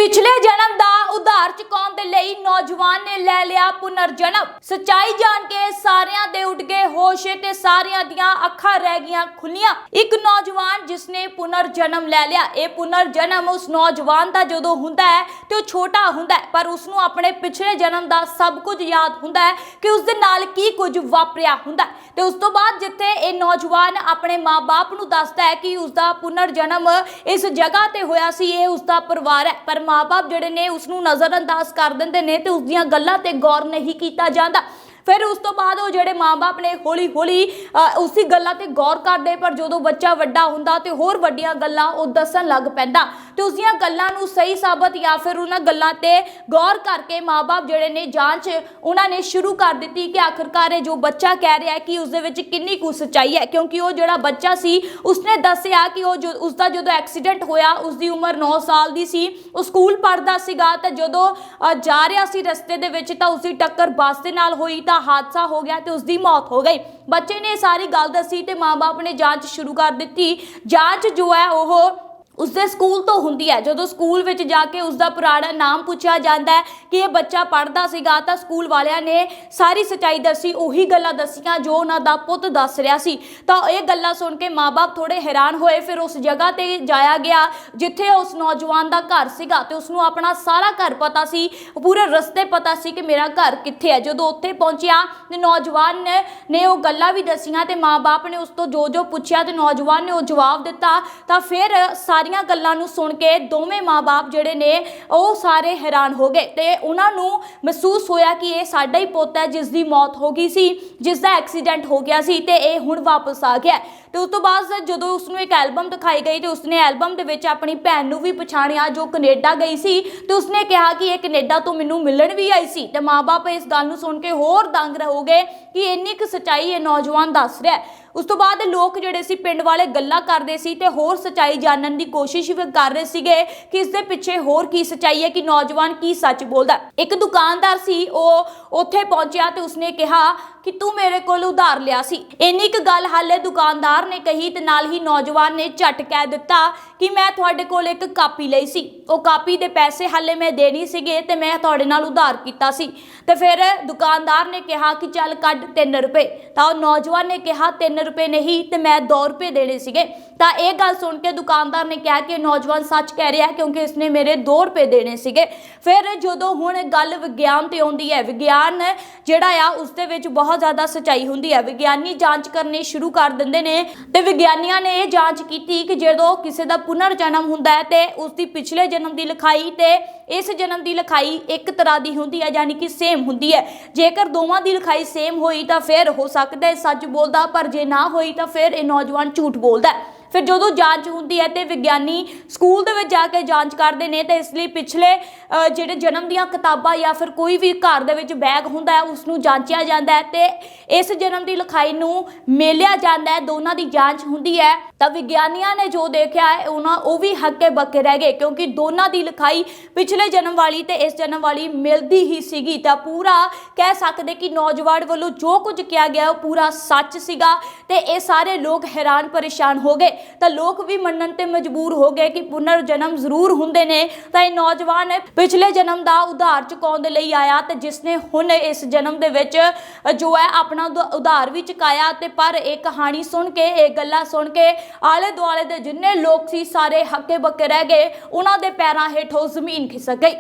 पिछले जन्म का उधार चुकाउण दे लई नौजवान ने लै लिया पुनर्जन्म। सच्चाई जान के सारियां दे उठ गए होश ते सारियां दियां अखां रह गईयां खुलियां। एक नौजवान जिसने पुनर्जन्म लै लिया। ये पुनर्जन्म उस नौजवान का जदों हुंदा है ते ओह छोटा हुंदा है, पर उसनूं अपने पिछले जन्म का सब कुछ याद हुंदा है कि उस दे नाल की कुछ वापरिया हुंदा है। ते उस तो बाद जिथे ये नौजवान अपने माँ बाप नूं दसदा है कि उसका पुनर्जन्म इस जगह ते होया सी, ये उसका परिवार है, पर माँ बाप जिहड़े ने उसनूं नज़रअंदाज कर दिंदे ने ते उसदीयां गल्लां ते गौर नहीं कीता जांदा। फिर उस तो बाद वो जिहड़े माँ बाप ने हौली हौली उसी गल्लां ते गौर करदे, पर जदों बच्चा वड्डा हुंदा ते होर वड्डियां गल्लां वो दस्सण लग पैंदा ते उसदीयां गल्लां नूं सही साबत या फिर उन्हां गल्लां ते गौर करके माँ बाप जिहड़े ने जांच उन्हां ने शुरू कर दित्ती कि आखिरकार जो बच्चा कह रहा है कि उसदे विच किन्नी कुछ सच्चाई है। क्योंकि वो जिहड़ा बच्चा सी उसने दस्सिया कि उसदा जदों एक्सीडेंट होया उसदी उम्र 9 साल दी सी। वो स्कूल पढ़दा सीगा ते जदों जा रिहा सी रस्ते दे विच तां उसदी टक्कर बस दे नाल होई, हादसा हो गया तो उसकी मौत हो गई। बच्चे ने सारी गल दसी ते माँ बाप ने जांच शुरू कर दी। जांच जो है वह उसके स्कूल तो हुंदी है। जो स्कूल विच जाके उसका पुराना नाम पूछा जाता है कि यह बच्चा पढ़ता सीगा तां स्कूल वालियां ने सारी सच्चाई दसी, उही गल्लां दसियां जो उन्हां पुत दस रहा सी। तां ये गल्लां सुन के माँ बाप थोड़े हैरान होए। फिर उस जगह ते जाया गया जिथे उस नौजवान का घर सीगा ते उसनूं अपना सारा घर पता सी, पूरे रस्ते पता सी कि मेरा घर कित्थे है। जदों उत्थे पहुंचिया ते नौजवान ने वो गल्लां भी दसियां ते माँ बाप ने उस तो जो पुछया ते नौजवान ने वो जवाब दिता। तां फिर सारियां गल्लां नूं सुन के दोवें माँ बाप जिहड़े ने वो सारे हैरान हो गए ते उन्हां नूं महसूस होया कि ये साडा ही पुੱਤ है जिसकी मौत हो गई सी, जिसका एक्सीडेंट हो गया सी ते ये हुण वापस आ गया। तो उस तो बाद जदों उसनूं एक एल्बम दिखाई गई तो उसने एल्बम दे विच अपनी भैन नूं भी पछाणिया जो कनेडा गई सी ते उसने कहा कि ये कनेडा तो मैनूं मिलण भी आई सी। ते माँ बाप इस गल नूं सुन के होर दंग हो गए कि इन्नी क सच्चाई ये नौजवान दस रहा है। उस तो बाद लोग जिहड़े सी पिंड वाले गल्लां करदे सी ते होर सच्चाई जानन दी कोशिश भी कर रहे सीगे कि इस दे पिछे होर की सच्चाई है कि नौजवान की सच बोलदा। एक दुकानदार सी वो उत्थे पहुंचिया ते उसने कहा कि तू मेरे कोल उधार लिया सी। इन्नी क गल हाले दुकानदार ने कही ते नाल ही नौजवान ने झट कह दिता कि मैं तुहाडे कोल एक कापी लई सी, वो कापी दे पैसे हाले मैं देनी सीगे ते मैं तुहाडे नाल उधार कीता सी। ते फिर दुकानदार ने कहा कि चल कढ 3 रुपए। तां नौजवान ने कहा 3 रुपए नहीं ते मैं 2 रुपए देने सीगे। तां ये गल सुन के दुकानदार ने कहा कि नौजवान सच कह रहा है क्योंकि इसने मेरे 2 रुपए देने सीगे। फिर जदों हुण गल विग्यान ते आउंदी है, विग्यान जिहड़ा आ उस दे विच बहुत ज़्यादा सच्चाई हुंदी है। विग्यानी जांच करनी शुरू कर दिंदे ने ते विग्यानियां ने यह जांच की कि जदों किसी का पुनर्जन्म हुंदा है ते उसकी पिछले जन्म की लिखाई ते इस जन्म की लिखाई एक तरह की हुंदी है, यानी कि सेम हुंदी है। जेकर दोवां की लिखाई सेम होई तां फिर हो सकदा है सच बोलदा, पर जे ना होई तां फिर ये नौजवान झूठ बोलदा है। फिर जो जांच होंदी है तो विग्यानी स्कूल दे विच जाके जांच करते हैं तो इसलिए पिछले जिहड़े जन्म दियां किताबां या फिर कोई भी घर दे विच बैग हुंदा है उसनूं जांचिया जाता है तो इस जन्म की लिखाई नूं मेलिया जाता है। दोनों की जांच होंदी है तो विग्यानियां ने जो देखा है वो भी हक्के बक्के रह गए, क्योंकि दोनों की लिखाई पिछले जन्म वाली तो इस जन्म वाली मिलती ही सीगी। तो पूरा कह सकते कि नौजवान वालों जो कुछ किया गया वो पूरा सच सीगा ते ये सारे लोग हैरान परेशान हो गए। तो लोग भी मनन ते मजबूर हो गए कि पुनर्जन्म जरूर हुंदे ने। तो नौजवान पिछले जन्म का उधार चुकाउण दे लई आया ते जिसने हुण इस जन्म दे विच जो है अपना उधार भी चुकाया। ते पर एक कहानी सुन के एक गल्लां सुन के आले दुआले दे जिन्ने लोग सी सारे हक्के बक्के रह गए, उन्हां दे पैरां हेठों जमीन खिसक गई।